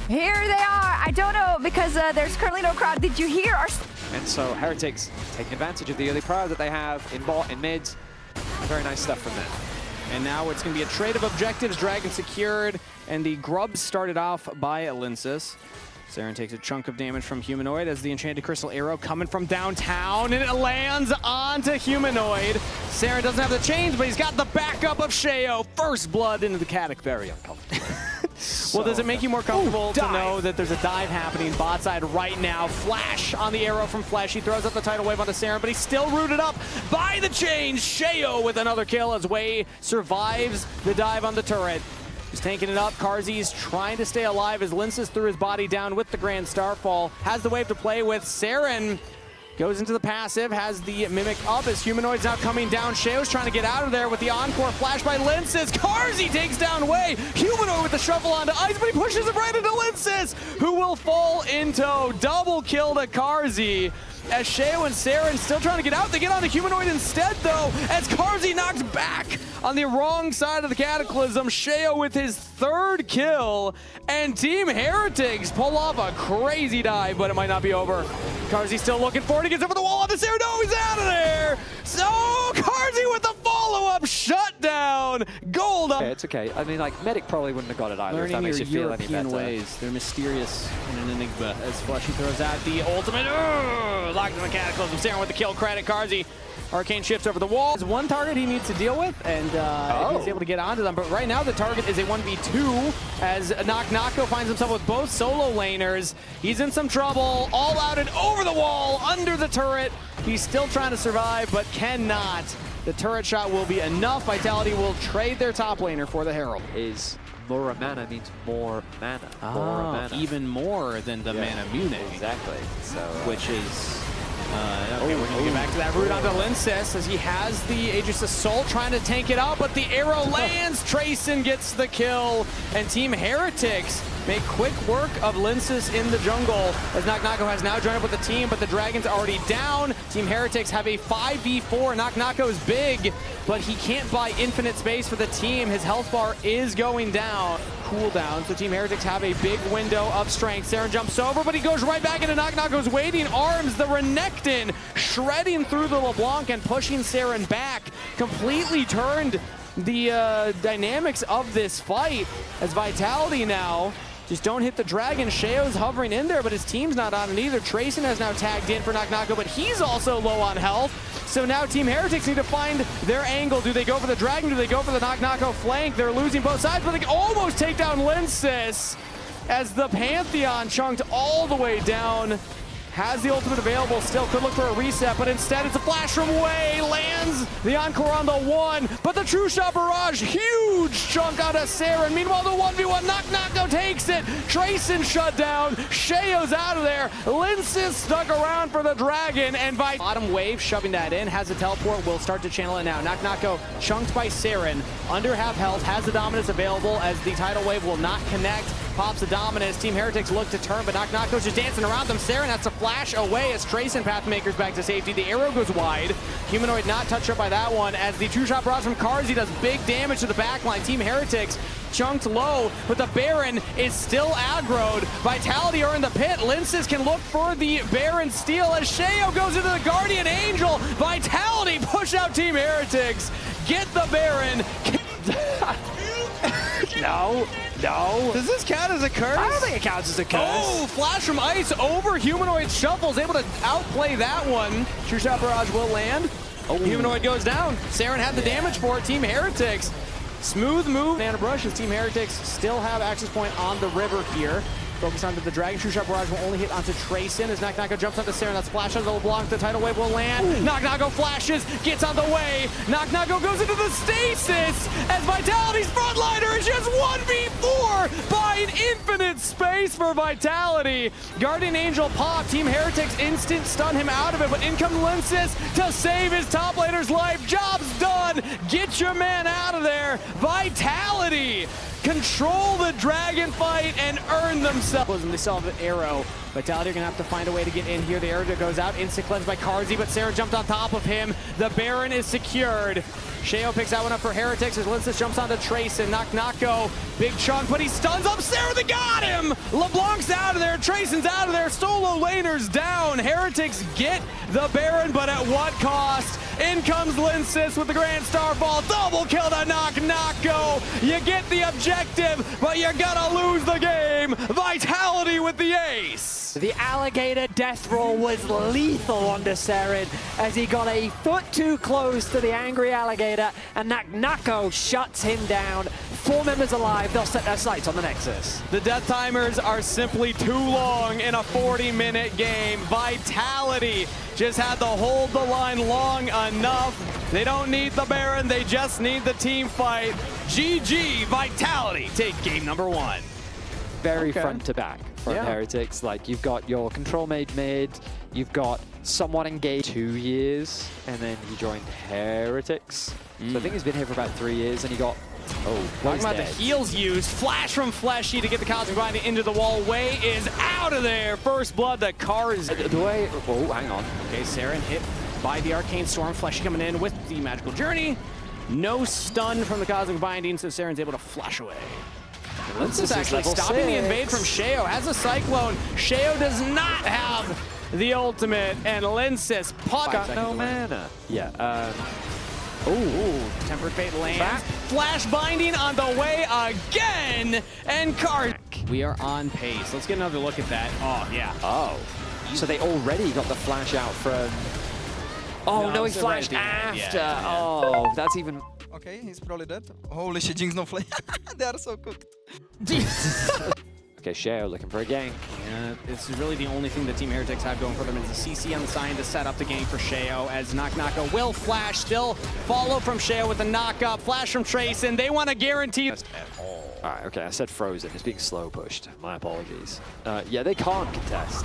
Here they are. I don't know because there's currently no crowd. Did you hear our... And so Heretics taking advantage of the early prior that they have in bot, in mid. Very nice stuff from them. And now it's going to be a trade of objectives. Dragon secured, and the grubs started off by Linsis. Saren takes a chunk of damage from Humanoid as the Enchanted Crystal Arrow coming from downtown, and it lands onto Humanoid. Saren doesn't have the chains, but he's got the backup of Sheo. First blood into the Cattic. Very uncomfortable. Well, does it make you more comfortable to know that there's a dive happening bot side right now? Flash on the arrow from Flesh. He throws up the tidal wave onto Saren, but he's still rooted up by the chains. Sheo with another kill as Wei survives the dive on the turret. He's tanking it up. Karzi's trying to stay alive as Linsis threw his body down with the Grand Starfall. Has the wave to play with. Saren goes into the passive, has the Mimic up as Humanoid's now coming down. Sheo's trying to get out of there with the Encore flash by Linsis. Karzi takes down Wei. Humanoid with the shovel onto ice, but he pushes it right into Linsis, who will fall into double kill to Karzi. As Sheo and Saren still trying to get out, they get on the Humanoid instead though, as Karzi knocks back on the wrong side of the Cataclysm. Sheo with his third kill, and Team Heretics pull off a crazy dive, but it might not be over. Karzi still looking for it, he gets over the wall on the Saren, no, he's out of there! So Karzi with the follow-up shutdown, gold up. Yeah, it's okay. I mean, like, Medic probably wouldn't have got it either. Learning if that makes your you feel any European better. ways, they're mysterious and an enigma as Fleshy throws out the ultimate. Locked in the Cataclysm. Saren with the kill credit. Karzi, Arcane shifts over the wall. There's one target he needs to deal with, and he's able to get onto them. But right now the target is a 1v2 as Nako finds himself with both solo laners. He's in some trouble. All out and over the wall, under the turret. He's still trying to survive, but cannot. The turret shot will be enough. Vitality will trade their top laner for the Herald. Is more mana means more mana. More mana. Even more than the mana Munich. Exactly. So, which is... okay, we're going to get back to that route onto Linsis as he has the Aegis Assault trying to tank it out, but the arrow lands. Trayson gets the kill, and Team Heretics make quick work of Linsis in the jungle as Nako has now joined up with the team, but the Dragon's already down. Team Heretics have a 5v4. Nako is big, but he can't buy infinite space for the team. His health bar is going down. Cooldown, so Team Heretics have a big window of strength. Saren jumps over, but he goes right back into Nako's waiting arms. The Renekton shredding through the LeBlanc and pushing Saren back. Completely turned the dynamics of this fight as Vitality now just don't hit the Dragon. Sheo's hovering in there, but his team's not on it either. Trayson has now tagged in for Nako, but he's also low on health. So now Team Heretics need to find their angle. Do they go for the Dragon? Do they go for the Nako flank? They're losing both sides, but they almost take down Linsis as the Pantheon chunked all the way down. Has the ultimate available still, could look for a reset, but instead it's a flash from Wei, lands the Encore on the one, but the True Shot Barrage, huge chunk out of Saren. Meanwhile, the 1v1, Nako takes it, Trayson shut down, Sheo's out of there, Linsis stuck around for the Dragon, and by bottom wave shoving that in, has a teleport, will start to channel it now. Nako chunked by Saren, under half health, has the dominance available as the tidal wave will not connect. Pops the dominance. Team Heretics look to turn, but Nako's just dancing around them. Saren has to flash away as Trayson Pathmakers back to safety. The arrow goes wide. Humanoid not touched up by that one as the True Shot barrage from Karzi does big damage to the backline. Team Heretics chunked low, but the Baron is still aggroed. Vitality are in the pit. Linsis can look for the Baron steal as Sheo goes into the Guardian Angel. Vitality push out Team Heretics. Get the Baron. No. Does this count as a curse? I don't think it counts as a curse. Oh, flash from ice over Humanoid Shuffle's able to outplay that one. True Shot Barrage will land. Oh, Humanoid goes down. Saren had the damage for it. Team Heretics. Smooth move. Banana Brush as Team Heretics still have access point on the river here. Focus onto the Dragon. True Shot Barrage will only hit onto Trayson as Nako jumps onto Saren. That's flash onto the LeBlanc. The tidal wave will land. Nako flashes, gets on the way. Nako goes into the stasis as Vitality's frontliner is just 1v4, buying infinite space for Vitality. Guardian Angel pop. Team Heretics instant stun him out of it, but in comes Linsis to save his top laner's life. Job's done. Get your man out of there. Vitality control the Dragon fight and earn themselves. And they still have an arrow. Vitality are going to have to find a way to get in here. The arrow goes out, instant cleanse by Karzi, but Saren jumped on top of him. The Baron is secured. Sheo picks that one up for Heretics as Linces jumps onto Trace and Knock-Knocko. Big chunk, but he stuns up Sarah. They got him! LeBlanc's out of there. Trayson's out of there. Solo laner's down. Heretics get the Baron, but at what cost? In comes Linces with the Grand Starfall. Double kill to Knock-Knocko. You get the objective, but you're gonna lose the game. Vitality with the ace. The alligator death roll was lethal on Seren as he got a foot too close to the angry alligator, and Knock-Knocko shuts him down. 4 members alive, they'll set their sights on the Nexus. The death timers are simply too long in a 40-minute game. Vitality just had to hold the line long enough. They don't need the Baron, they just need the team fight. GG, Vitality take game number 1. Very front to back from Yeah. Heretics. Like, you've got your control made mid, you've got somewhat engaged 2 years, and then he joined Heretics. So I think he's been here for about 3 years, and he got, Talking about the heals used. Flash from Fleshy to get the Cosmic Binding into the wall. Way is out of there. First blood to Cars. The way, oh, hang on. Okay, Seren hit by the Arcane Storm. Fleshy coming in with the Magical Journey. No stun from the Cosmic Binding, so Seren's able to flash away. Linces is actually stopping the invade from Sheo. Has a Cyclone. Sheo does not have the ultimate, and Linces Got no mana. Yeah, Ooh, Tempered Fate lands. Flash Binding on the way again, and Cars. We are on pace. Let's get another look at that. Oh, yeah. oh. So they already got the flash out from... Oh, no, he it's right flashed at the end. after. Yeah, yeah. Oh, that's even... Okay, he's probably dead. Holy shit, Jinx no flame. They are so cooked. Okay, Sheo looking for a gank. Yeah, this is really the only thing that Team Heretics have going for them is the CC on the sign to set up the gank for Sheo, as Knock-Knocko will flash, still follow from Sheo with a knock-up, flash from Trace, and they want to guarantee... All right, okay, I said frozen. It's being slow pushed. My apologies. Yeah, they can't contest.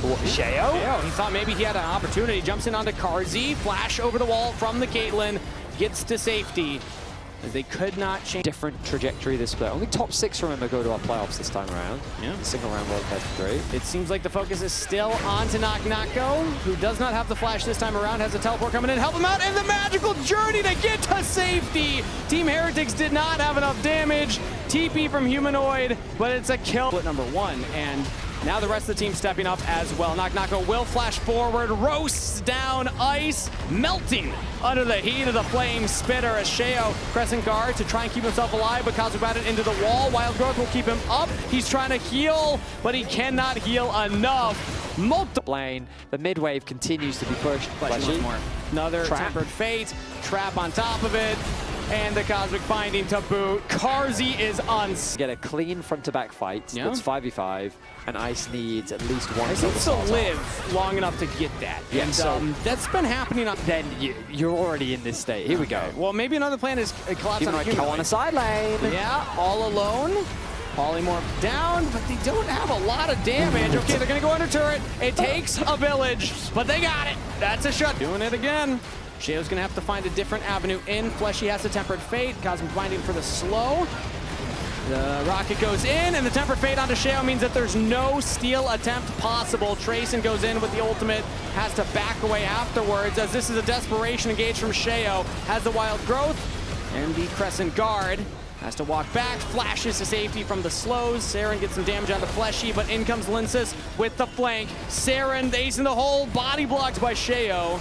Sheo? Yeah, he thought maybe he had an opportunity. Jumps in onto Karzi, flash over the wall from the Caitlyn, gets to safety. They could not change. Different trajectory this play. Only top 6, remember, go to our playoffs this time around. Yeah. Single round world best 3. It seems like the focus is still on to Knock-Knocko, who does not have the flash this time around, has a teleport coming in, help him out, and the magical journey to get to safety. Team Heretics did not have enough damage. TP from Humanoid, but it's a kill. Split number 1, and now the rest of the team stepping up as well. Knock-Knocko will flash forward, roasts down Ice, melting under the heat of the flame spitter as Sheo crescent guard to try and keep himself alive, but Cosmic Binding into the wall. Wild Growth will keep him up. He's trying to heal, but he cannot heal enough. Multiple Lane, the mid wave continues to be pushed. Fleshy. Another Trap. Tempered Fate, trap on top of it, and the Cosmic Binding to boot. Karzi is on. Get a clean front to back fight. Yeah. It's 5v5, and Ice needs at least one. He needs to live long enough to get that. Yeah, and so that's been happening. Then you're already in this state. Here we go. Well, maybe another plan is collapse on a Humanoid on a side lane. Yeah, all alone. Polymorph down, but they don't have a lot of damage. Okay, they're gonna go under turret. It takes a village, but they got it. That's a shut. Doing it again. Sheo's gonna have to find a different avenue in. Fleshy has the Tempered Fate. Cosmic Binding for the slow. The rocket goes in, and the Tempered Fate onto Sheo means that there's no steal attempt possible. Trayson goes in with the ultimate, has to back away afterwards, as this is a desperation engage from Sheo. Has the Wild Growth, and the Crescent Guard has to walk back, flashes to safety from the slows. Seren gets some damage onto Fleshy, but in comes Linces with the flank. Seren, the ace in the hole, body blocked by Sheo.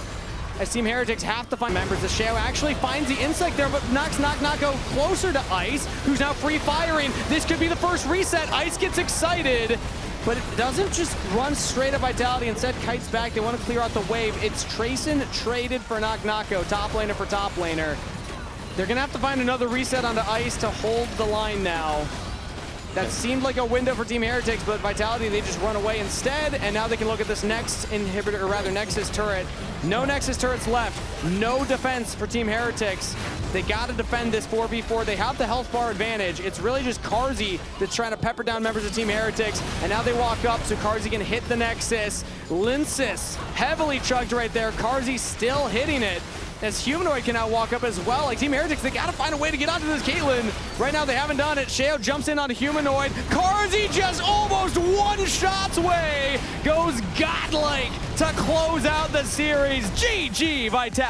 As Team Heretics have to find members. The Sheo actually finds the insect there, but knocks Knock-Knocko closer to Ice, who's now free firing. This could be the first reset. Ice gets excited, but it doesn't just run straight at Vitality. Instead, kites back. They want to clear out the wave. It's Trayson traded for Knock-Knocko, top laner for top laner. They're going to have to find another reset onto Ice to hold the line now. That seemed like a window for Team Heretics, but Vitality, they just run away instead, and now they can look at this next inhibitor, or rather Nexus turret. No Nexus turrets left. No defense for Team Heretics. They got to defend this 4v4. They have the health bar advantage. It's really just Karzi that's trying to pepper down members of Team Heretics, and now they walk up, so Karzi can hit the Nexus. Linces heavily chugged right there. Karzi still hitting it, as Humanoid can now walk up as well. Like Team Heretics, they gotta find a way to get onto this Caitlyn. Right now they haven't done it. Sheo jumps in onto Humanoid. Karzi just almost one shot's away. Goes godlike to close out the series. GG Vitality.